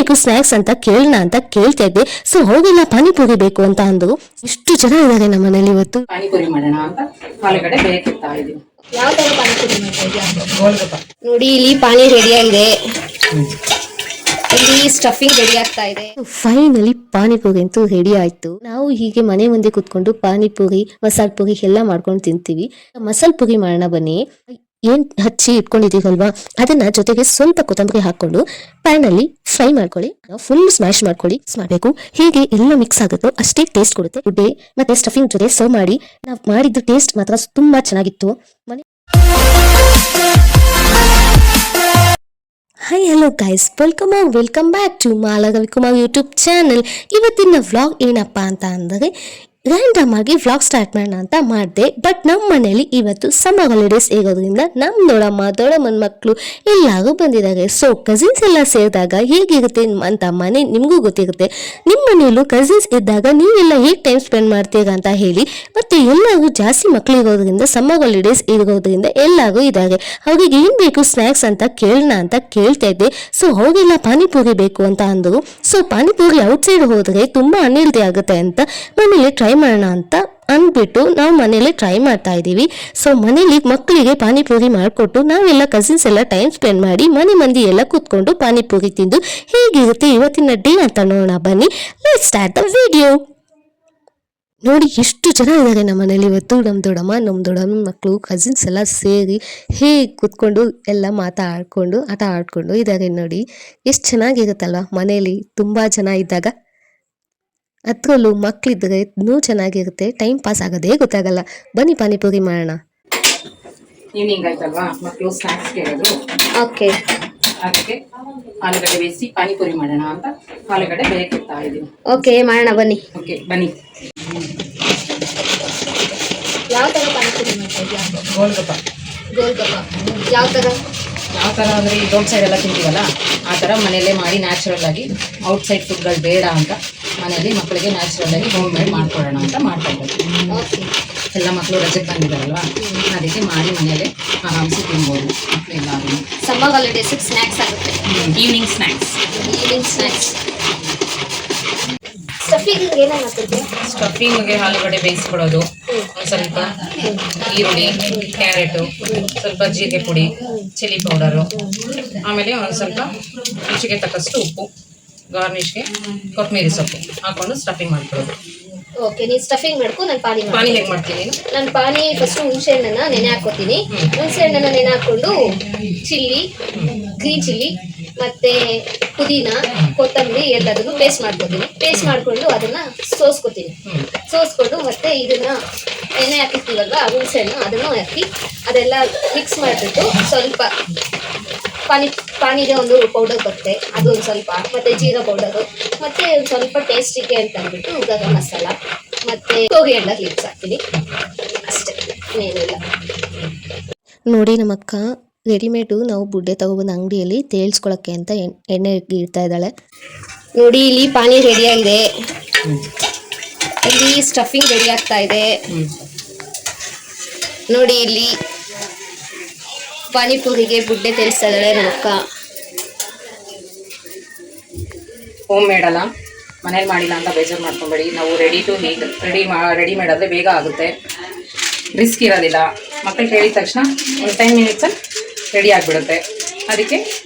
ಬೇಕು ಸ್ನಾಕ್ಸ್ ಅಂತ ಕೇಳೋಣ ಅಂತ ಕೇಳ್ತಾ ಇದ್ದೆ. ಸೊ ಹೋಗಿಲ್ಲ ಪಾನಿಪುರಿ ಬೇಕು ಅಂತ ಅಂದ್ರು. ಇಷ್ಟು ಜನ ಇದ್ದಾರೆ ನಮ್ಮ ಮನೇಲಿ ಇವತ್ತು. ಪಾನಿಪುರಿ ಮಾಡೋಣ ಅಂತ ಆಲೂಗಡ್ಡೆ ಬೇಕಿತ್ತಾ ಇದೀವಿ. ಯಾವ ತರ ಪಾನಿಪುರಿ ಮಾಡ್ತಾ ಇದ್ಯಾ? ಗೋಲ್ಗಪ್ಪ. ನೋಡಿ ಇಲ್ಲಿ ಪಾನಿ ರೆಡಿ ಆಗಿದೆ, ಇಲ್ಲಿ ಸ್ಟಫಿಂಗ್ ರೆಡಿ ಆಗ್ತಾ ಇದೆ. ಫೈನಲಿ ಪಾನಿಪುರಿ ಅಂತೂ ರೆಡಿ ಆಯ್ತು. ನಾವು ಹೀಗೆ ಮನೆ ಮುಂದೆ ಕುತ್ಕೊಂಡು ಪಾನಿಪುರಿ ಮಸಾಲೆ ಪುರಿ ಎಲ್ಲ ಮಾಡ್ಕೊಂಡು ತಿಂತೀವಿ. ಮಸಾಲೆ ಪುರಿ ಮಾಡೋಣ ಬನ್ನಿ. ಏನ್ ಹಚ್ಚಿ ಇಟ್ಕೊಂಡಿದೀವಲ್ವಾ ಅದನ್ನ ಜೊತೆಗೆ ಸ್ವಲ್ಪ ಕೊತ್ತಂಬರಿ ಹಾಕೊಂಡು ಪ್ಯಾನ್ ಅಲ್ಲಿ ಫ್ರೈ ಮಾಡ್ಕೊಳ್ಳಿ. ಫುಲ್ ಸ್ಮ್ಯಾಶ್ ಮಾಡ್ಕೊಳ್ಳಿ. ಮಾಡಬೇಕು ಹೀಗೆ ಎಲ್ಲ ಮಿಕ್ಸ್ ಆಗುತ್ತೋ ಅಷ್ಟೇ ಟೇಸ್ಟ್ ಕೊಡುತ್ತೆ. ಗುಡ್ಡೆ ಮತ್ತೆ ಸ್ಟಫಿಂಗ್ ಜೊತೆ ಸರ್ವ್ ಮಾಡಿ. ನಾವು ಮಾಡಿದ್ದು ಟೇಸ್ಟ್ ಮಾತ್ರ ತುಂಬಾ ಚೆನ್ನಾಗಿತ್ತು. ಮನೆ hi hello guys, welcome back to Mala Ravikumar YouTube channel. ಇವತ್ತಿನ ವ್ಲಾಗ್ ಏನಪ್ಪಾ ಅಂತ ಅಂದರೆ ರ್ಯಾಂಡಮ್ ಆಗಿ ವ್ಲಾಗ್ ಸ್ಟಾರ್ಟ್ ಮಾಡೋಣ ಅಂತ ಮಾಡಿದೆ. ಬಟ್ ನಮ್ಮ ಮನೇಲಿ ಇವತ್ತು ಸಮ್ಮರ್ ಹಾಲಿಡೇಸ್ ಇರೋದ್ರಿಂದ ನಮ್ಮ ದೊಡ್ಡಮ್ಮನ ಮಕ್ಕಳು ಎಲ್ಲರೂ ಬಂದಿದ್ದಾರೆ. ಸೊ ಕಸಿನ್ಸ್ ಎಲ್ಲ ಸೇರಿದಾಗ ಹೇಗಿರುತ್ತೆ ಅಂತ ಮನೆ ನಿಮಗೂ ಗೊತ್ತಿರುತ್ತೆ. ನಿಮ್ಮ ಮನೆಯಲ್ಲೂ ಕಸಿನ್ಸ್ ಇದ್ದಾಗ ನೀವೆಲ್ಲ ಹೇಗೆ ಟೈಮ್ ಸ್ಪೆಂಡ್ ಮಾಡ್ತೀರಾ ಅಂತ ಹೇಳಿ. ಮತ್ತೆ ಎಲ್ಲರೂ ಜಾಸ್ತಿ ಮಕ್ಕಳು ಇರೋದ್ರಿಂದ ಸಮ್ಮರ್ ಹಾಲಿಡೇಸ್ ಇರೋದ್ರಿಂದ ಎಲ್ಲರೂ ಇದ್ದಾರೆ. ಅವ್ರಿಗೆ ಏನು ಬೇಕು ಸ್ನ್ಯಾಕ್ಸ್ ಅಂತ ಕೇಳೋಣ ಅಂತ ಕೇಳ್ತಾ ಇದ್ದೆ. ಸೊ ಹೋಗಿಲ್ಲ ಪಾನಿಪುರಿ ಬೇಕು ಅಂತ ಅಂದರು. ಸೊ ಪಾನಿಪುರಿ ಔಟ್ಸೈಡ್ ಹೋದರೆ ತುಂಬ ಅನ್ಹೆಲ್ದಿ ಆಗುತ್ತೆ ಅಂತ ಮನೇಲಿ ಟ್ರೈ ಮಾಡೋಣ ಅಂತ ಅಂದ್ಬಿಟ್ಟು ನಾವು ಮನೇಲಿ ಟ್ರೈ ಮಾಡ್ತಾ ಇದ್ದೀವಿ. ಸೊ ಮನೇಲಿ ಮಕ್ಕಳಿಗೆ ಪಾನಿಪುರಿ ಮಾಡಿಕೊಟ್ಟು ನಾವೆಲ್ಲ ಕಸಿನ್ಸ್ ಎಲ್ಲ ಟೈಮ್ ಸ್ಪೆಂಡ್ ಮಾಡಿ ಮನೆ ಮಂದಿ ಎಲ್ಲ ಕೂತ್ಕೊಂಡು ಪಾನಿಪುರಿ ತಿಂದು ಹೇಗಿರುತ್ತೆ ಇವತ್ತಿನ ಡೇ ಅಂತ ನೋಡೋಣ ಬನ್ನಿ. Let's start the video. ನೋಡಿ ಎಷ್ಟು ಜನ ಇದ್ದಾರೆ ನಮ್ಮ ಮನೇಲಿ ಇವತ್ತು. ನಮ್ಮ ದೊಡ್ಡಮ್ಮನ ಮಕ್ಕಳು ಕಸಿನ್ಸ್ ಎಲ್ಲ ಸೇರಿ ಹೇಗೆ ಕೂತ್ಕೊಂಡು ಎಲ್ಲ ಆಟ ಆಡ್ಕೊಂಡು ಇದ್ದಾರೆ. ನೋಡಿ ಎಷ್ಟು ಚೆನ್ನಾಗಿರುತ್ತಲ್ವ ಮನೇಲಿ ತುಂಬ ಜನ ಇದ್ದಾಗ. ಅದರಲ್ಲೂ ಮಕ್ಕಳಿದ್ರೆ ಇನ್ನೂ ಚೆನ್ನಾಗಿರುತ್ತೆ, ಟೈಮ್ ಪಾಸ್ ಆಗೋದೇ ಗೊತ್ತಾಗಲ್ಲ. ಬನ್ನಿ ಪಾನಿಪುರಿ ಮಾಡೋಣ. ಈವ್ನಿಂಗ್ ಆಯ್ತಲ್ವಾ, ಮಕ್ಕಳು ಸ್ನಾಕ್ಸ್ ಕೇಳೋದು. ಓಕೆ, ಅದಕ್ಕೆ ಆಲೂಗಡ್ಡೆ ಬೇಯಿಸಿ ಪಾನಿಪುರಿ ಮಾಡೋಣ ಅಂತ ಆಲೂಗಡ್ಡೆ ಬೇಕಿತ್ತಾ ಇದೀವಿ. ಓಕೆ ಮಾಡೋಣ ಬನ್ನಿ. ಓಕೆ ಬನ್ನಿ. ಯಾವ ತರ ಪಾನಿಪುರಿ ಮಾಡ್ತಾ ಇದ್ಯಾ? ಗೋಲ್ಗಪ್ಪ. ಯಾವ ತರ ಅಂದರೆ ಈ ರೋಡ್ ಸೈಡ್ ಎಲ್ಲ ತಿಂತೀವಲ್ಲ ಆ ಥರ ಮನೆಯಲ್ಲೇ ಮಾಡಿ ನ್ಯಾಚುರಲ್ ಆಗಿ ಔಟ್ಸೈಡ್ ಫುಡ್ಗಳು ಬೇಡ ಅಂತ ಮನೆಯಲ್ಲಿ ಮಕ್ಕಳಿಗೆ ನ್ಯಾಚುರಲ್ ಆಗಿ ಹೋಮ್ ಮೇಡ್ ಮಾಡ್ಕೊಡೋಣ ಅಂತ ಮಾಡ್ತಾ ಇದ್ದೀವಿ. ಓಕೆ, ಎಲ್ಲ ಮಕ್ಕಳು ರಜೆಗೆ ಬಂದಿದ್ದಾರಲ್ವಾ, ಅದಕ್ಕೆ ಮಾಡಿ ಮನೆಯಲ್ಲೇ ಆರಾಮಿಸಿ ತಿನ್ಬೋದು ಮಕ್ಕಳು ಎಲ್ಲರೂ. ಸಮ್ಮರ್ ಹಾಲಿಡೇಸ್ ಸ್ನ್ಯಾಕ್ಸ್ ಆಗುತ್ತೆ. Evening snacks. ಸ್ಟಫಿಂಗ್ ಏನೇನು ಮಾಡ್ತಿದ್ಯಾ? ಸ್ಟಫಿಂಗ್ಗೆ ಆಲೂಗಡ್ಡೆ ಬೇಯಿಸ್ಕೊಡೋದು, ಒಂದು ಸ್ವಲ್ಪ ಈರುಳ್ಳಿ, ಕ್ಯಾರೆಟು, ಸ್ವಲ್ಪ ಜೀರಿಗೆ ಪುಡಿ, ಚಿಲ್ಲಿ ಪೌಡರು, ಆಮೇಲೆ ಒಂದು ಸ್ವಲ್ಪ ರುಚಿಗೆ ತಕ್ಕಷ್ಟು ಉಪ್ಪು, ಗಾರ್ನಿಷ್ಗೆ ಕೊತ್ತಂಬರಿ ಸೊಪ್ಪು ಹಾಕೊಂಡು ಸ್ಟಫಿಂಗ್ ಮಾಡ್ಕೊಳ್ಳೋದು. ಓಕೆ, ನೀನು ಸ್ಟಫಿಂಗ್ ಮಾಡ್ಕೊ, ನಾನು ಪಾನಿ ಹೇಗೆ ಮಾಡ್ತೀನಿ? ನಾನು ಪಾನಿ ಫಸ್ಟ್ ಹುಣಸೆ ಹಣ್ಣನ್ನ ನೆನೆ ಹಾಕೋತೀನಿ. ಹುಣಸೆ ಹಣ್ಣನ್ನ ನೆನೆ ಹಾಕೊಂಡು ಚಿಲ್ಲಿ, ಗ್ರೀನ್ ಚಿಲ್ಲಿ ಮತ್ತೆ ಪುದೀನ, ಕೊತ್ತಂಬರಿ ಎಲ್ಲದನ್ನು ಪೇಸ್ಟ್ ಮಾಡ್ಕೊತೀನಿ. ಪೇಸ್ಟ್ ಮಾಡ್ಕೊಂಡು ಅದನ್ನ ಸೋಸ್ಕೊಂಡು ಮತ್ತೆ ಇದನ್ನ ಎಣ್ಣೆ ಹಾಕಿರ್ತೀವಲ್ವಾ ಹುಣಸೆ ಹಣ್ಣು ಅದನ್ನು ಹಾಕಿ ಅದೆಲ್ಲ ಮಿಕ್ಸ್ ಮಾಡಿಬಿಟ್ಟು ಸ್ವಲ್ಪ ಪಾನಿಗೆ ಒಂದು ಪೌಡರ್ ಬರುತ್ತೆ, ಅದು ಒಂದು ಸ್ವಲ್ಪ, ಮತ್ತೆ ಜೀರಾ ಪೌಡರು, ಮತ್ತೆ ಒಂದು ಸ್ವಲ್ಪ ಟೇಸ್ಟಿಗೆ ಅಂತ ಅಂದ್ಬಿಟ್ಟು ಗರಂ ಮಸಾಲ ಮತ್ತೆ ಕೊರಿಯಂಡರ್ ಲೀವ್ಸ್ ಹಾಕ್ತೀನಿ ಅಷ್ಟೇ, ಏನಿಲ್ಲ. ನೋಡಿ ನಮ್ಮ ಅಕ್ಕ ರೆಡಿಮೇಡು ನಾವು ಬುಡ್ಡೆ ತಗೊಬಂದು ಅಂಗಡಿಯಲ್ಲಿ ತೇಲ್ಸ್ಕೊಳಕ್ಕೆ ಅಂತ ಎಣ್ಣೆ ಇಡ್ತಾ ಇದ್ದಾಳೆ. ನೋಡಿ ಇಲ್ಲಿ ಪಾನಿ ರೆಡಿ ಆಗಿದೆ, ಇಲ್ಲಿ ಸ್ಟಫಿಂಗ್ ರೆಡಿ ಆಗ್ತಾ ಇದೆ. ನೋಡಿ ಇಲ್ಲಿ ಪಾನಿಪುರಿಗೆ ಬುಡ್ಡೆ ತೇಲಿಸ್ತಾ ಇದ್ದಾಳೆ ನಮ್ಮ ಅಕ್ಕ. ಹೋಮ್ ಮೇಡ್ ಅಲ್ಲ, ಮನೇಲಿ ಮಾಡಿಲ್ಲ ಅಂತ ಬೇಜಾರು ಮಾಡ್ಕೊಬೇಡಿ. ನಾವು ರೆಡಿ ಮಾಡಿದ್ರೆ ಬೇಗ ಆಗುತ್ತೆ, ರಿಸ್ಕ್ ಇರೋದಿಲ್ಲ. ಮಕ್ಕಳು ಕೇಳಿದ ತಕ್ಷಣ ಒಂದು 10 ಮಿನಿಟ್ಸಲ್ಲಿ ರೆಡಿ ಆಗಿಬಿಡುತ್ತೆ. ಅದಕ್ಕೆ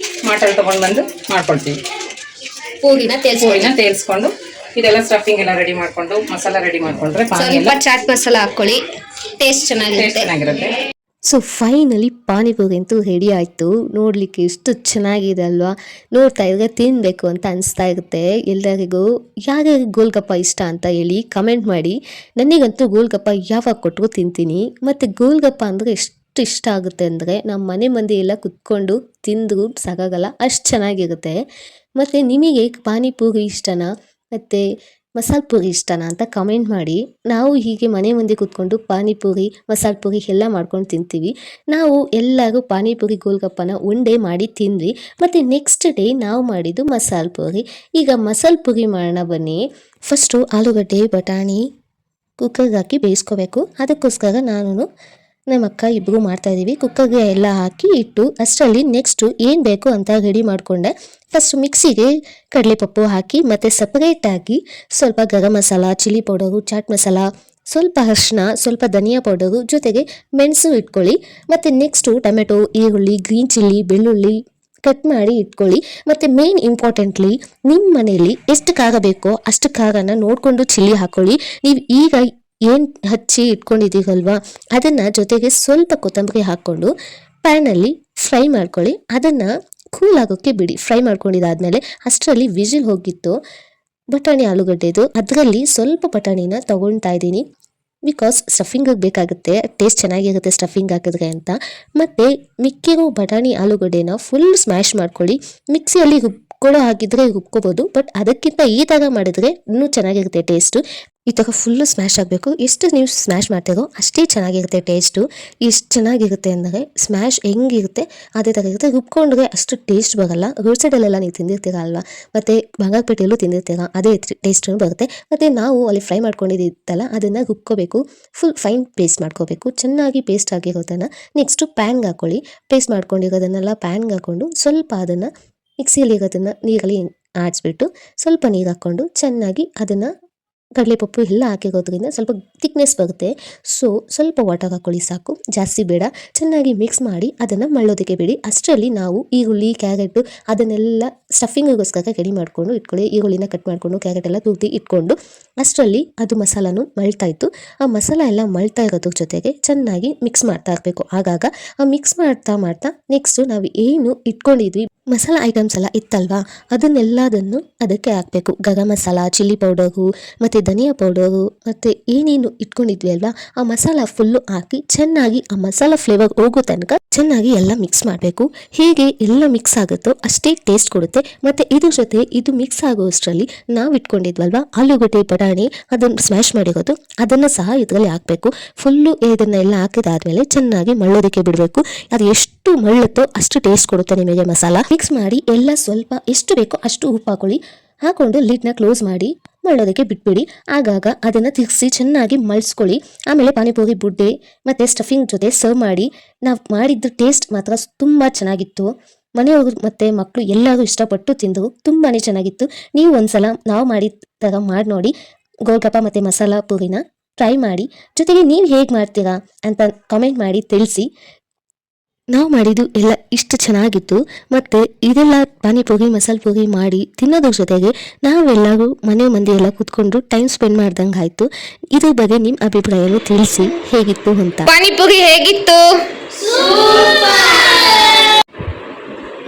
ಮಾಟಲ್ಲಿ ತೊಗೊಂಡು ಬಂದು ಮಾಡ್ಕೊಳ್ತೀವಿ. ಪೂರಿನ ತೇಲ್ಸ್ಕೊಂಡು ಇದೆಲ್ಲ ಸ್ಟಫಿಂಗ್ ಎಲ್ಲ ರೆಡಿ ಮಾಡಿಕೊಂಡು ಮಸಾಲ ರೆಡಿ ಮಾಡಿಕೊಂಡ್ರೆ ಸ್ವಲ್ಪ ಚಾಟ್ ಮಸಾಲ ಹಾಕ್ಕೊಳ್ಳಿ, ಟೇಸ್ಟ್ ಚೆನ್ನಾಗಿರುತ್ತೆ. ಸೊ ಫೈನಲಿ ಪಾನಿಪುರಿ ಅಂತೂ ರೆಡಿ ಆಯಿತು. ನೋಡಲಿಕ್ಕೆ ಎಷ್ಟು ಚೆನ್ನಾಗಿದೆ ಅಲ್ವಾ, ನೋಡ್ತಾ ಇದ್ರೆ ತಿನ್ನಬೇಕು ಅಂತ ಅನಿಸ್ತಾ ಇರುತ್ತೆ ಎಲ್ಲರಿಗೂ. ಯಾರ್ಯಾರಿಗೆ ಗೋಲ್ಗಪ್ಪ ಇಷ್ಟ ಅಂತ ಹೇಳಿ ಕಮೆಂಟ್ ಮಾಡಿ. ನನಗಂತೂ ಗೋಲ್ಗಪ್ಪ ಯಾವಾಗ ಕೊಟ್ಟರು ತಿಂತೀನಿ. ಮತ್ತು ಗೋಲ್ಗಪ್ಪ ಅಂದರೆ ಎಷ್ಟು ಇಷ್ಟ ಆಗುತ್ತೆ ಅಂದರೆ ನಮ್ಮ ಮನೆ ಮಂದಿ ಎಲ್ಲ ಕುತ್ಕೊಂಡು ತಿಂದರೂ ಸಾಕಾಗಲ್ಲ, ಅಷ್ಟು ಚೆನ್ನಾಗಿರುತ್ತೆ. ಮತ್ತು ನಿಮಗೆ ಪಾನಿಪುರಿ ಇಷ್ಟನಾ ಮತ್ತು ಮಸಾಲೆ ಪುರಿ ಇಷ್ಟನಾ ಅಂತ ಕಮೆಂಟ್ ಮಾಡಿ. ನಾವು ಹೀಗೆ ಮನೆ ಮುಂದೆ ಕೂತ್ಕೊಂಡು ಪಾನಿಪುರಿ ಮಸಾಲೆ ಪುರಿ ಎಲ್ಲ ಮಾಡ್ಕೊಂಡು ತಿಂತೀವಿ. ನಾವು ಎಲ್ಲರೂ ಪಾನಿಪುರಿ ಗೋಲ್ಗಪ್ಪನ ಒಂದೇ ಮಾಡಿ ತಿಂದ್ವಿ. ಮತ್ತು ನೆಕ್ಸ್ಟ್ ಡೇ ನಾವು ಮಾಡಿದ್ದು ಮಸಾಲೆ ಪುರಿ. ಈಗ ಮಸಾಲೆ ಪುರಿ ಮಾಡೋಣ ಬನ್ನಿ. ಫಸ್ಟು ಆಲೂಗಡ್ಡೆ ಬಟಾಣಿ ಕುಕ್ಕರ್ಗೆ ಹಾಕಿ ಬೇಯಿಸ್ಕೋಬೇಕು. ಅದಕ್ಕೋಸ್ಕರ ನಾನು ನಮ್ಮ ಅಕ್ಕ ಇಬ್ಬರು ಮಾಡ್ತಾ ಇದೀವಿ. ಕುಕ್ಕರ್ಗೆ ಎಲ್ಲ ಹಾಕಿ ಇಟ್ಟು ಅಷ್ಟರಲ್ಲಿ ನೆಕ್ಸ್ಟ್ ಏನು ಬೇಕು ಅಂತ ರೆಡಿ ಮಾಡಿಕೊಂಡೆ. ಫಸ್ಟ್ ಮಿಕ್ಸಿಗೆ ಕಡಲೆಪಪ್ಪು ಹಾಕಿ ಮತ್ತು ಸಪ್ರೇಟಾಗಿ ಸ್ವಲ್ಪ ಗರಂ ಮಸಾಲ, ಚಿಲ್ಲಿ ಪೌಡರು, ಚಾಟ್ ಮಸಾಲ, ಸ್ವಲ್ಪ ಅರಿಶಿನ, ಸ್ವಲ್ಪ ಧನಿಯಾ ಪೌಡರು, ಜೊತೆಗೆ ಮೆಣಸು ಇಟ್ಕೊಳ್ಳಿ. ಮತ್ತು ನೆಕ್ಸ್ಟು ಟೊಮೆಟೊ, ಈರುಳ್ಳಿ, ಗ್ರೀನ್ ಚಿಲ್ಲಿ, ಬೆಳ್ಳುಳ್ಳಿ ಕಟ್ ಮಾಡಿ ಇಟ್ಕೊಳ್ಳಿ. ಮತ್ತು ಮೇನ್ ಇಂಪಾರ್ಟೆಂಟ್ಲಿ ನಿಮ್ಮ ಮನೆಯಲ್ಲಿ ಎಷ್ಟು ಖಾರ ಬೇಕೋ ಅಷ್ಟು ಖಾರನ ನೋಡಿಕೊಂಡು ಚಿಲ್ಲಿ ಹಾಕ್ಕೊಳ್ಳಿ. ನೀವು ಈಗ ಏನು ಹಚ್ಚಿ ಇಟ್ಕೊಂಡಿದ್ದೀರಲ್ವಾ ಅದನ್ನು ಜೊತೆಗೆ ಸ್ವಲ್ಪ ಕೊತ್ತಂಬರಿ ಹಾಕ್ಕೊಂಡು ಪ್ಯಾನಲ್ಲಿ ಫ್ರೈ ಮಾಡ್ಕೊಳ್ಳಿ. ಅದನ್ನು ಕೂಲ್ ಆಗೋಕ್ಕೆ ಬಿಡಿ. ಫ್ರೈ ಮಾಡ್ಕೊಂಡಿದ್ದಾದಮೇಲೆ ಅಷ್ಟರಲ್ಲಿ ವಿಜಿಲ್ ಹೋಗಿತ್ತು ಬಟಾಣಿ ಆಲೂಗಡ್ಡೆದು, ಅದರಲ್ಲಿ ಸ್ವಲ್ಪ ಬಟಾಣಿನ ತಗೊಳ್ತಾ ಇದ್ದೀನಿ. ಬಿಕಾಸ್ ಸ್ಟಫಿಂಗಿಗೆ ಬೇಕಾಗುತ್ತೆ, ಟೇಸ್ಟ್ ಚೆನ್ನಾಗಿರುತ್ತೆ ಸ್ಟಫಿಂಗ್ ಹಾಕಿದ್ರೆ ಅಂತ. ಮತ್ತು ಮಿಕ್ಕಿರೋ ಬಟಾಣಿ ಆಲೂಗಡ್ಡೆನ ಫುಲ್ ಸ್ಮ್ಯಾಶ್ ಮಾಡ್ಕೊಳ್ಳಿ. ಮಿಕ್ಸಿಯಲ್ಲಿ ರುಬ್ಕೊಳ್ಳೋ ಹಾಕಿದ್ರೆ ರುಬ್ಕೋಬೋದು, ಬಟ್ ಅದಕ್ಕಿಂತ ಈ ಥರ ಮಾಡಿದರೆ ಇನ್ನೂ ಚೆನ್ನಾಗಿರುತ್ತೆ ಟೇಸ್ಟು. ಈ ಥರ ಫುಲ್ಲು ಸ್ಮ್ಯಾಶ್ ಆಗಬೇಕು. ಎಷ್ಟು ನೀವು ಸ್ಮ್ಯಾಶ್ ಮಾಡ್ತೀರೋ ಅಷ್ಟೇ ಚೆನ್ನಾಗಿರುತ್ತೆ ಟೇಸ್ಟು. ಎಷ್ಟು ಚೆನ್ನಾಗಿರುತ್ತೆ ಅಂದರೆ ಸ್ಮ್ಯಾಶ್ ಹೆಂಗಿರುತ್ತೆ ಅದೇ ಥರ ಇರುತ್ತೆ. ರುಬ್ಕೊಂಡ್ರೆ ಅಷ್ಟು ಟೇಸ್ಟ್ ಬರೋಲ್ಲ. ರೋಡ್ ಸೈಡಲ್ಲೆಲ್ಲ ನೀವು ತಿಂದಿರ್ತೀರ ಅಲ್ವಾ, ಮತ್ತು ಬಂಗಾರಪೇಟೆಯಲ್ಲೂ ತಿಂದಿರ್ತೀರ, ಅದೇ ಟೇಸ್ಟು ಬರುತ್ತೆ. ಮತ್ತು ನಾವು ಅಲ್ಲಿ ಫ್ರೈ ಮಾಡ್ಕೊಂಡಿದ್ದಲ್ಲ ಅದನ್ನು ರುಬ್ಕೋಬೇಕು. ಫುಲ್ ಫೈನ್ ಪೇಸ್ಟ್ ಮಾಡ್ಕೋಬೇಕು. ಚೆನ್ನಾಗಿ ಪೇಸ್ಟ್ ಆಗಿರೋದನ್ನು ನೆಕ್ಸ್ಟು ಪ್ಯಾನ್ಗೆ ಹಾಕ್ಕೊಳ್ಳಿ. ಪೇಸ್ಟ್ ಮಾಡ್ಕೊಂಡಿರೋದನ್ನೆಲ್ಲ ಪ್ಯಾನ್ಗೆ ಹಾಕ್ಕೊಂಡು ಸ್ವಲ್ಪ ಅದನ್ನು ಮಿಕ್ಸಿಯಲ್ಲಿರೋದನ್ನು ನೀರಲ್ಲಿ ಆಡಿಸ್ಬಿಟ್ಟು ಸ್ವಲ್ಪ ನೀರು ಹಾಕ್ಕೊಂಡು ಚೆನ್ನಾಗಿ ಅದನ್ನು ಕಡಲೆಪಪ್ಪು ಎಲ್ಲ ಹಾಕಿರೋದ್ರಿಂದ ಸ್ವಲ್ಪ ಥಿಕ್ನೆಸ್ ಬರುತ್ತೆ. ಸೊ ಸ್ವಲ್ಪ ವಾಟರ್ ಹಾಕ್ಕೊಳ್ಳಿ ಸಾಕು, ಜಾಸ್ತಿ ಬೇಡ. ಚೆನ್ನಾಗಿ ಮಿಕ್ಸ್ ಮಾಡಿ ಅದನ್ನು ಮಳ್ಳೋದಕ್ಕೆ ಬಿಡಿ. ಅಷ್ಟರಲ್ಲಿ ನಾವು ಈರುಳ್ಳಿ, ಕ್ಯಾರೆಟು ಅದನ್ನೆಲ್ಲ ಸ್ಟಫಿಂಗಿಗೋಸ್ಕರ ರೆಡಿ ಮಾಡಿಕೊಂಡು ಇಟ್ಕೊಳ್ಳಿ. ಈರುಳ್ಳಿನ ಕಟ್ ಮಾಡಿಕೊಂಡು ಕ್ಯಾರೆಟ್ ಎಲ್ಲ ತುರಿದು ಇಟ್ಕೊಂಡು ಅಷ್ಟರಲ್ಲಿ ಅದು ಮಸಾಲನೂ ಮಳ್ತಾ ಇತ್ತು. ಆ ಮಸಾಲ ಎಲ್ಲ ಮಳ್ತಾ ಇರೋದ್ರ ಜೊತೆಗೆ ಚೆನ್ನಾಗಿ ಮಿಕ್ಸ್ ಮಾಡ್ತಾ ಇರಬೇಕು. ಆಗಾಗ ಆ ಮಿಕ್ಸ್ ಮಾಡ್ತಾ ಮಾಡ್ತಾ ನೆಕ್ಸ್ಟು ನಾವು ಏನು ಇಟ್ಕೊಂಡಿದ್ವಿ ಮಸಾಲ ಐಟಮ್ಸ್ ಎಲ್ಲ ಇತ್ತಲ್ವಾ ಅದನ್ನೆಲ್ಲದನ್ನು ಅದಕ್ಕೆ ಹಾಕಬೇಕು. ಗರಂ ಮಸಾಲ, ಚಿಲ್ಲಿ ಪೌಡರು ಮತ್ತು ಧನಿಯಾ ಪೌಡರು ಮತ್ತು ಏನೇನು ಇಟ್ಕೊಂಡಿದ್ವಿ ಅಲ್ವಾ ಆ ಮಸಾಲ ಫುಲ್ಲು ಹಾಕಿ ಚೆನ್ನಾಗಿ ಆ ಮಸಾಲ ಫ್ಲೇವರ್ ಹೋಗೋ ತನಕ ಚೆನ್ನಾಗಿ ಎಲ್ಲ ಮಿಕ್ಸ್ ಮಾಡಬೇಕು. ಹೇಗೆ ಎಲ್ಲ ಮಿಕ್ಸ್ ಆಗುತ್ತೋ ಅಷ್ಟೇ ಟೇಸ್ಟ್ ಕೊಡುತ್ತೆ. ಮತ್ತು ಇದ್ರ ಜೊತೆ ಇದು ಮಿಕ್ಸ್ ಆಗೋಷ್ಟರಲ್ಲಿ ನಾವು ಇಟ್ಕೊಂಡಿದ್ವಲ್ವಾ ಆಲೂಗಡ್ಡೆ, ಬಟಾಣಿ ಅದನ್ನು ಸ್ಮ್ಯಾಶ್ ಮಾಡಿರೋದು ಅದನ್ನು ಸಹ ಇದರಲ್ಲಿ ಹಾಕಬೇಕು. ಫುಲ್ಲು ಇದನ್ನೆಲ್ಲ ಹಾಕಿದಾದ್ಮೇಲೆ ಚೆನ್ನಾಗಿ ಮಳ್ಳೋದಕ್ಕೆ ಬಿಡಬೇಕು. ಅದು ಎಷ್ಟು ಮಳ್ಳುತ್ತೋ ಅಷ್ಟು ಟೇಸ್ಟ್ ಕೊಡುತ್ತೆ ನಿಮಗೆ ಮಸಾಲ. ಮಿಕ್ಸ್ ಮಾಡಿ ಎಲ್ಲ ಸ್ವಲ್ಪ ಎಷ್ಟು ಬೇಕೋ ಅಷ್ಟು ಉಪ್ಪು ಹಾಕೊಂಡು ಲಿಡ್ನ ಕ್ಲೋಸ್ ಮಾಡಿ ಮಳ್ಳೋದಕ್ಕೆ ಬಿಟ್ಬಿಡಿ. ಆಗಾಗ ಅದನ್ನು ತಿರ್ಗಿಸಿ ಚೆನ್ನಾಗಿ ಮಳ್ಸ್ಕೊಳ್ಳಿ. ಆಮೇಲೆ ಪಾನಿಪುರಿ ಬುಡ್ಡೆ ಮತ್ತು ಸ್ಟಫಿಂಗ್ ಜೊತೆ ಸರ್ವ್ ಮಾಡಿ. ನಾವು ಮಾಡಿದ್ದು ಟೇಸ್ಟ್ ಮಾತ್ರ ತುಂಬ ಚೆನ್ನಾಗಿತ್ತು. ಮನೆಯವರು ಮತ್ತು ಮಕ್ಕಳು ಎಲ್ಲರೂ ಇಷ್ಟಪಟ್ಟು ತಿಂದರು. ತುಂಬಾ ಚೆನ್ನಾಗಿತ್ತು. ನೀವು ಒಂದ್ಸಲ ನಾವು ಮಾಡಿದ ಥರ ಮಾಡಿ ನೋಡಿ. ಗೋಲ್ಗಪ್ಪ ಮತ್ತು ಮಸಾಲ ಪೂರಿನ ಟ್ರೈ ಮಾಡಿ. ಜೊತೆಗೆ ನೀವು ಹೇಗೆ ಮಾಡ್ತೀರಾ ಅಂತ ಕಾಮೆಂಟ್ ಮಾಡಿ ತಿಳಿಸಿ. ನಾವು ಮಾಡಿದ್ದು ಎಲ್ಲ ಇಷ್ಟು ಚೆನ್ನಾಗಿತ್ತು. ಮತ್ತು ಇದೆಲ್ಲ ಪಾನಿಪುರಿ, ಮಸಾಲೆ ಪುರಿ ಮಾಡಿ ತಿನ್ನೋದ್ರ ಜೊತೆಗೆ ನಾವೆಲ್ಲರೂ ಮನೆ ಮಂದಿ ಎಲ್ಲ ಕೂತ್ಕೊಂಡು ಟೈಮ್ ಸ್ಪೆಂಡ್ ಮಾಡ್ದಂಗೆ ಆಯಿತು. ಇದ್ರ ಬಗ್ಗೆ ನಿಮ್ಮ ಅಭಿಪ್ರಾಯನೂ ತಿಳಿಸಿ ಹೇಗಿತ್ತು ಅಂತ. ಪಾನಿಪುರಿ ಹೇಗಿತ್ತು?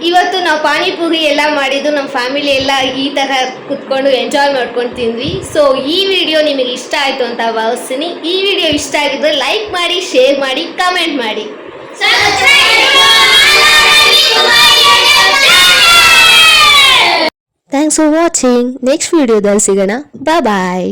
ಇವತ್ತು ನಾವು ಪಾನಿಪುರಿ ಎಲ್ಲ ಮಾಡಿದ್ದು ನಮ್ಮ ಫ್ಯಾಮಿಲಿ ಎಲ್ಲ ಈ ಥರ ಕುತ್ಕೊಂಡು ಎಂಜಾಯ್ ಮಾಡ್ಕೊಂಡು ತಿಂದ್ವಿ. ಸೊ ಈ ವಿಡಿಯೋ ನಿಮಗೆ ಇಷ್ಟ ಆಯಿತು ಅಂತ ಭಾವಿಸ್ತೀನಿ. ಈ ವಿಡಿಯೋ ಇಷ್ಟ ಆಗಿದ್ರೆ ಲೈಕ್ ಮಾಡಿ, ಶೇರ್ ಮಾಡಿ, ಕಮೆಂಟ್ ಮಾಡಿ. Thanks for watching. ನೆಕ್ಸ್ಟ್ ವಿಡಿಯೋದಲ್ಲಿ ಸಿಗೋಣ. ಬಾಯ್.